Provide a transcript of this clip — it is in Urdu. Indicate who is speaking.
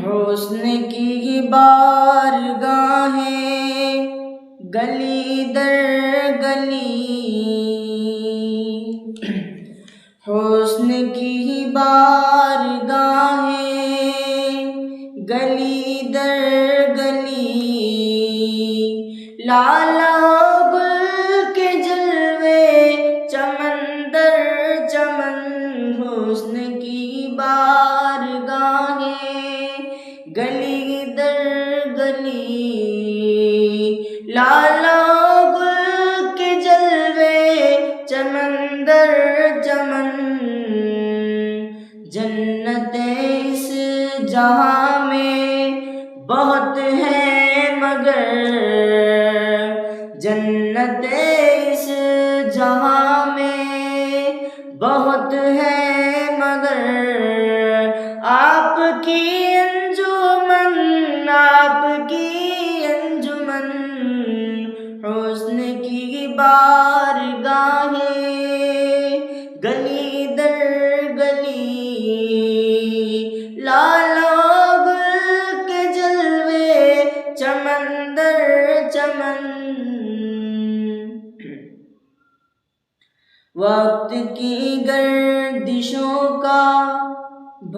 Speaker 1: حسن کی بارگاہیں گلی در گلی، حسن کی بارگاہیں گلی در گلی، لالا گل کے جلوے چمن در چمن، حسن کی بارگاہیں گلی در گلی، لالا گل کے جلوے چمن در چمن، جنتیں اس جہاں میں بہت ہیں مگر، جنتیں اس جہاں میں بہت ہیں مگر، آپ کی انجمن، آپ کی انجمن، حسن کی بارگاہیں گلی در گلی، لالا گل کے جلوے چمن در چمن، وقت کی گردشوں کا